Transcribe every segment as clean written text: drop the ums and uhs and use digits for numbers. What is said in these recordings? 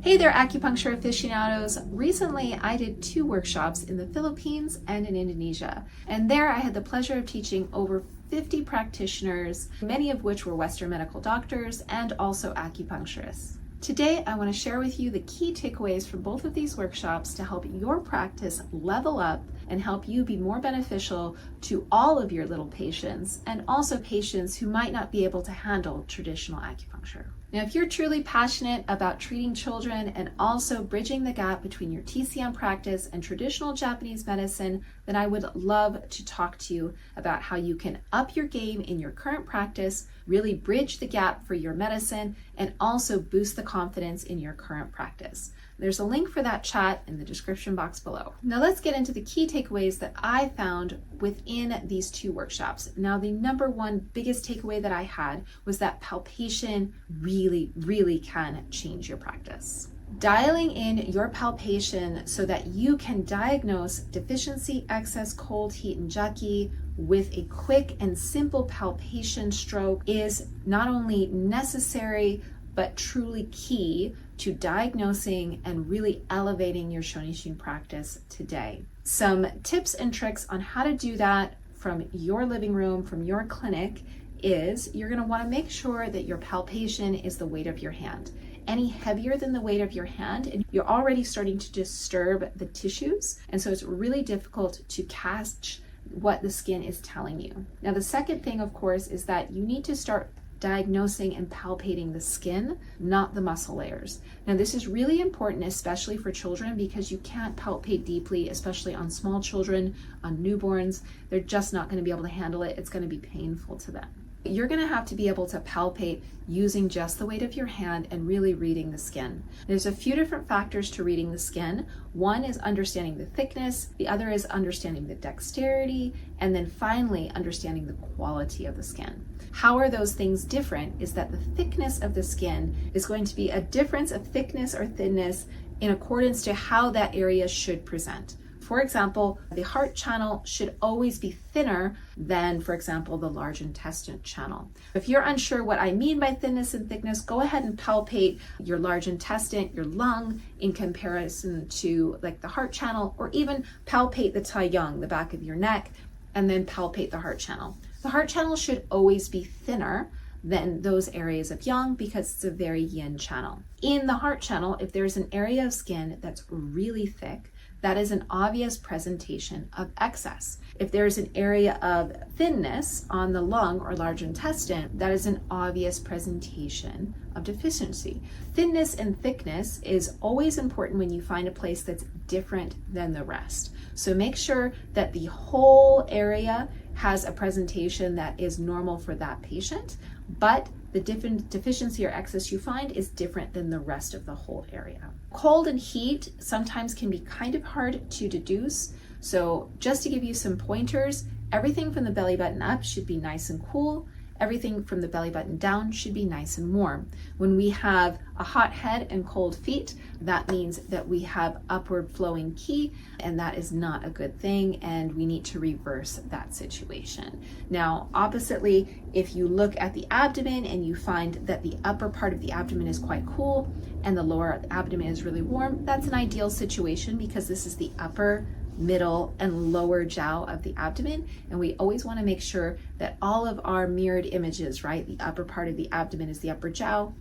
Hey there, acupuncture aficionados. Recently, I did 2 workshops in the Philippines and in Indonesia. And there I had the pleasure of teaching over 50 practitioners, many of which were Western medical doctors and also acupuncturists. Today, I want to share with you the key takeaways from both of these workshops to help your practice level up and help you be more beneficial to all of your little patients and also patients who might not be able to handle traditional acupuncture. Now, if you're truly passionate about treating children and also bridging the gap between your TCM practice and traditional Japanese medicine, then I would love to talk to you about how you can up your game in your current practice, really bridge the gap for your medicine, and also boost the confidence in your current practice. There's a link for that chat in the description box below. Now let's get into the key takeaways that I found within these 2 workshops. Now, the number one biggest takeaway that I had was that palpation really can change your practice. Dialing in your palpation so that you can diagnose deficiency, excess, cold, heat, and jaki with a quick and simple palpation stroke is not only necessary, but truly key to diagnosing and really elevating your Shonishin practice today. Some tips and tricks on how to do that from your living room, from your clinic, is you're going to want to make sure that your palpation is the weight of your hand. Any heavier than the weight of your hand, and you're already starting to disturb the tissues, and so it's really difficult to catch what the skin is telling you. Now, the second thing, of course, is that you need to start diagnosing and palpating the skin, not the muscle layers. Now, this is really important, especially for children, because you can't palpate deeply, especially on small children, on newborns. They're just not going to be able to handle it. It's going to be painful to them. You're going to have to be able to palpate using just the weight of your hand and really reading the skin. There's a few different factors to reading the skin. One is understanding the thickness, the other is understanding the dexterity, and then finally understanding the quality of the skin. How are those things different is that the thickness of the skin is going to be a difference of thickness or thinness in accordance to how that area should present. For example, the heart channel should always be thinner than, for example, the large intestine channel. If you're unsure what I mean by thinness and thickness, go ahead and palpate your large intestine, your lung, in comparison to like the heart channel, or even palpate the taiyang, the back of your neck, and then palpate the heart channel. The heart channel should always be thinner than those areas of yang because it's a very yin channel. In the heart channel, if there's an area of skin that's really thick, that is an obvious presentation of excess. If there's an area of thinness on the lung or large intestine, that is an obvious presentation of deficiency. Thinness and thickness is always important when you find a place that's different than the rest. So make sure that the whole area has a presentation that is normal for that patient, but the deficiency or excess you find is different than the rest of the whole area. Cold and heat sometimes can be kind of hard to deduce. So just to give you some pointers, everything from the belly button up should be nice and cool. Everything from the belly button down should be nice and warm. When we have a hot head and cold feet, that means that we have upward flowing ki, and that is not a good thing, and we need to reverse that situation. Now, oppositely, if you look at the abdomen and you find that the upper part of the abdomen is quite cool and the lower abdomen is really warm, that's an ideal situation because this is the upper, middle, and lower jiao of the abdomen, and we always want to make sure that all of our mirrored images, right, the upper part of the abdomen is the upper jiao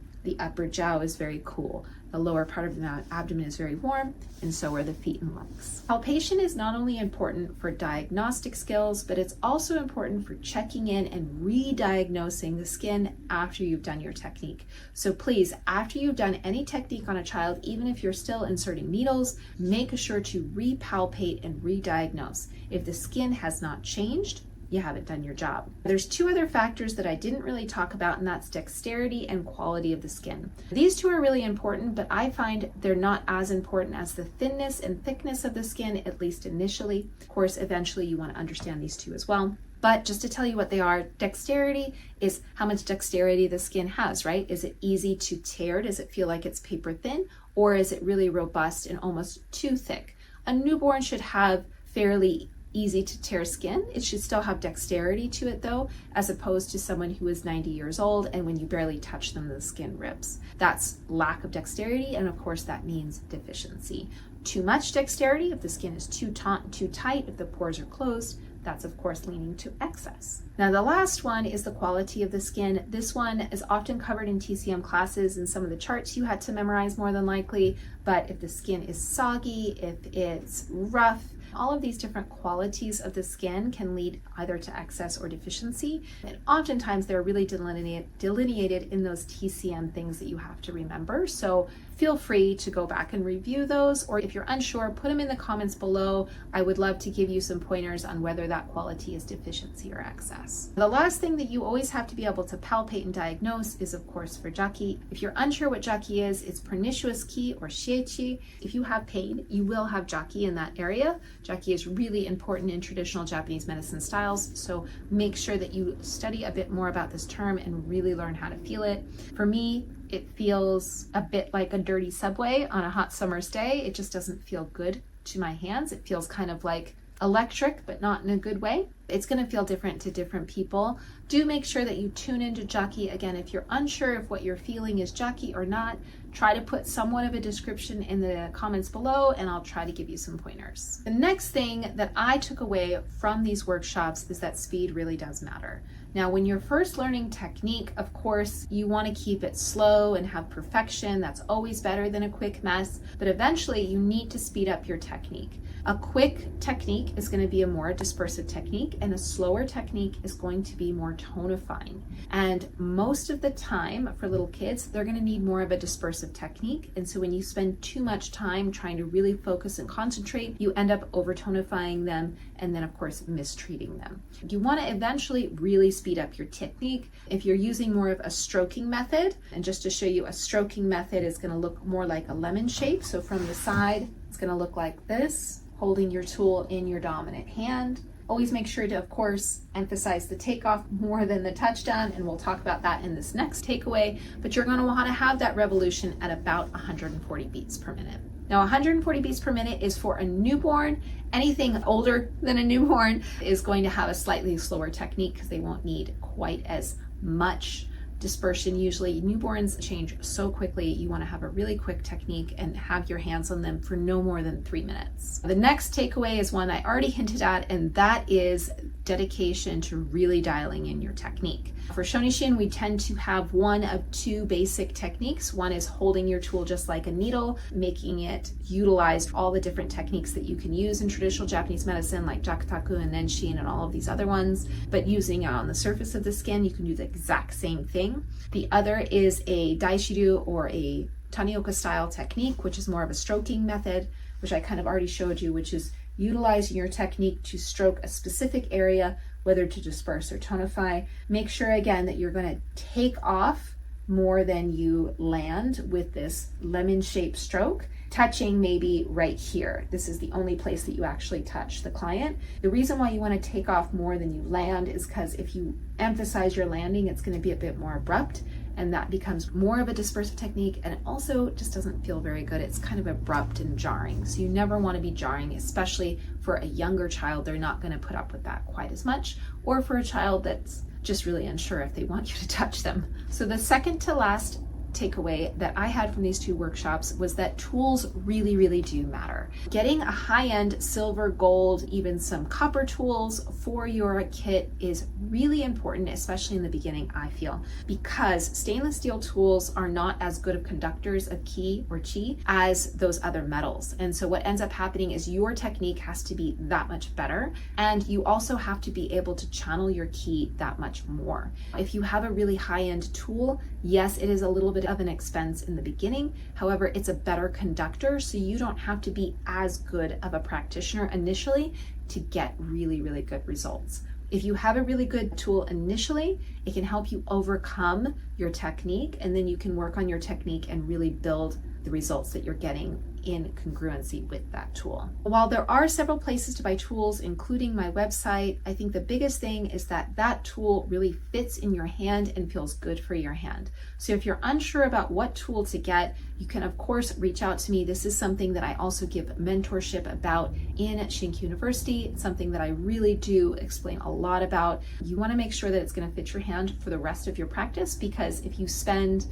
is very cool, the lower part of the abdomen is very warm, and so are the feet and legs. Palpation is not only important for diagnostic skills, but it's also important for checking in and re-diagnosing the skin after you've done your technique. So please, after you've done any technique on a child, even if you're still inserting needles, make sure to re-palpate and re-diagnose. If the skin has not changed, you haven't done your job. There's 2 other factors that I didn't really talk about, and that's dexterity and quality of the skin. These 2 are really important, but I find they're not as important as the thinness and thickness of the skin, at least initially. Of course, eventually you want to understand these 2 as well. But just to tell you what they are, dexterity is how much dexterity the skin has, right? Is it easy to tear? Does it feel like it's paper thin? Or is it really robust and almost too thick? A newborn should have fairly easy to tear skin. It should still have dexterity to it though, as opposed to someone who is 90 years old and when you barely touch them, the skin rips. That's lack of dexterity, and of course that means deficiency. Too much dexterity, if the skin is too tight, if the pores are closed, that's of course leaning to excess. Now the last one is the quality of the skin. This one is often covered in TCM classes, and some of the charts you had to memorize more than likely, but if the skin is soggy, if it's rough, all of these different qualities of the skin can lead either to excess or deficiency, and oftentimes they're really delineated in those TCM things that you have to remember. So feel free to go back and review those, or if you're unsure, put them in the comments below. I would love to give you some pointers on whether that quality is deficiency or excess. The last thing that you always have to be able to palpate and diagnose is of course for jaki. If you're unsure what jaki is, it's pernicious ki or shiechi. If you have pain, you will have jaki in that area. Jaki is really important in traditional Japanese medicine styles, so make sure that you study a bit more about this term and really learn how to feel it. For me, it feels a bit like a dirty subway on a hot summer's day. It just doesn't feel good to my hands. It feels kind of like electric, but not in a good way. It's going to feel different to different people. Do make sure that you tune into jaki. Again, if you're unsure if what you're feeling is jaki or not, try to put somewhat of a description in the comments below, and I'll try to give you some pointers. The next thing that I took away from these workshops is that speed really does matter. Now, when you're first learning technique, of course, you want to keep it slow and have perfection. That's always better than a quick mess, but eventually you need to speed up your technique. A quick technique is going to be a more dispersive technique, and a slower technique is going to be more tonifying. And most of the time for little kids, they're going to need more of a dispersive technique. And so when you spend too much time trying to really focus and concentrate, you end up over tonifying them and then of course mistreating them. You want to eventually really speed up your technique. If you're using more of a stroking method, and just to show you, a stroking method is going to look more like a lemon shape. So from the side, it's going to look like this, holding your tool in your dominant hand. Always make sure to, of course, emphasize the takeoff more than the touchdown, and we'll talk about that in this next takeaway, but you're going to want to have that revolution at about 140 beats per minute. Now, 140 beats per minute is for a newborn. Anything older than a newborn is going to have a slightly slower technique because they won't need quite as much dispersion. Usually newborns change so quickly, you want to have a really quick technique and have your hands on them for no more than 3 minutes. The next takeaway is one I already hinted at, and that is dedication to really dialing in your technique. For Shonishin, we tend to have one of two basic techniques. One is holding your tool just like a needle, making it utilize all the different techniques that you can use in traditional Japanese medicine, like jakutaku and nenshin and all of these other ones, but using it on the surface of the skin, you can do the exact same thing. The other is a daishiryu or a tanioka style technique, which is more of a stroking method, which I kind of already showed you, which is utilizing your technique to stroke a specific area, whether to disperse or tonify. Make sure again that you're going to take off more than you land with this lemon-shaped stroke, touching maybe right here. This is the only place that you actually touch the client. The reason why you want to take off more than you land is because if you emphasize your landing, it's going to be a bit more abrupt, and that becomes more of a dispersive technique, and it also just doesn't feel very good. It's kind of abrupt and jarring, so you never want to be jarring, especially for a younger child. They're not going to put up with that quite as much, or for a child that's just really unsure if they want you to touch them. So the second to last takeaway that I had from these two workshops was that tools really, really do matter. Getting a high-end silver, gold, even some copper tools for your kit is really important, especially in the beginning, I feel, because stainless steel tools are not as good of conductors of ki or chi as those other metals. And so what ends up happening is your technique has to be that much better, and you also have to be able to channel your ki that much more. If you have a really high-end tool, yes, it is a little bit of an expense in the beginning. However, it's a better conductor, so you don't have to be as good of a practitioner initially to get really, really good results. If you have a really good tool initially, it can help you overcome your technique, and then you can work on your technique and really build the results that you're getting in congruency with that tool. While there are several places to buy tools, including my website, I think the biggest thing is that that tool really fits in your hand and feels good for your hand. So if you're unsure about what tool to get, you can of course reach out to me. This is something that I also give mentorship about in ShinKyu University. It's something that I really do explain a lot about. You want to make sure that it's going to fit your hand for the rest of your practice, because if you spend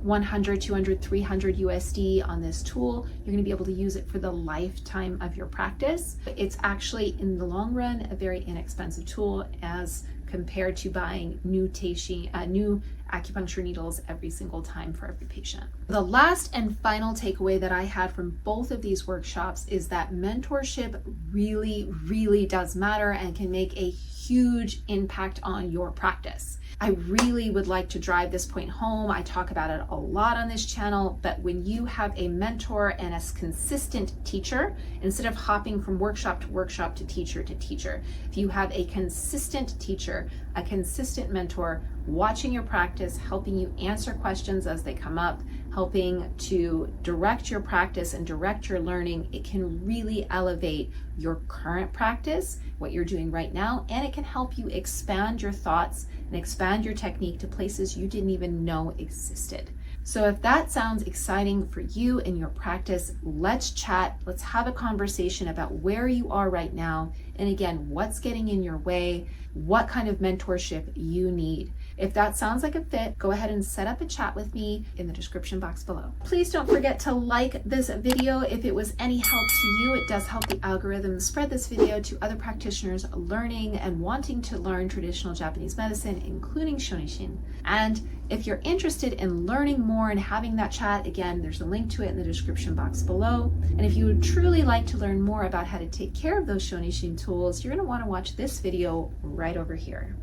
100, 200, 300 USD on this tool, you're going to be able to use it for the lifetime of your practice. It's actually, in the long run, a very inexpensive tool as compared to buying new acupuncture needles every single time for every patient. The last and final takeaway that I had from both of these workshops is that mentorship really, really does matter and can make a huge impact on your practice. I really would like to drive this point home. I talk about it a lot on this channel, but when you have a mentor and a consistent teacher, instead of hopping from workshop to teacher, if you have a consistent teacher, a consistent mentor watching your practice, helping you answer questions as they come up, helping to direct your practice and direct your learning, it can really elevate your current practice, what you're doing right now, and it can help you expand your thoughts and expand your technique to places you didn't even know existed. So if that sounds exciting for you in your practice, let's chat. Let's have a conversation about where you are right now. And again, what's getting in your way, what kind of mentorship you need. If that sounds like a fit, go ahead and set up a chat with me in the description box below. Please don't forget to like this video if it was any help to you. It does help the algorithm spread this video to other practitioners learning and wanting to learn traditional Japanese medicine, including Shonishin. And if you're interested in learning more and having that chat, again, there's a link to it in the description box below. And if you would truly like to learn more about how to take care of those Shonishin tools, you're going to want to watch this video right over here.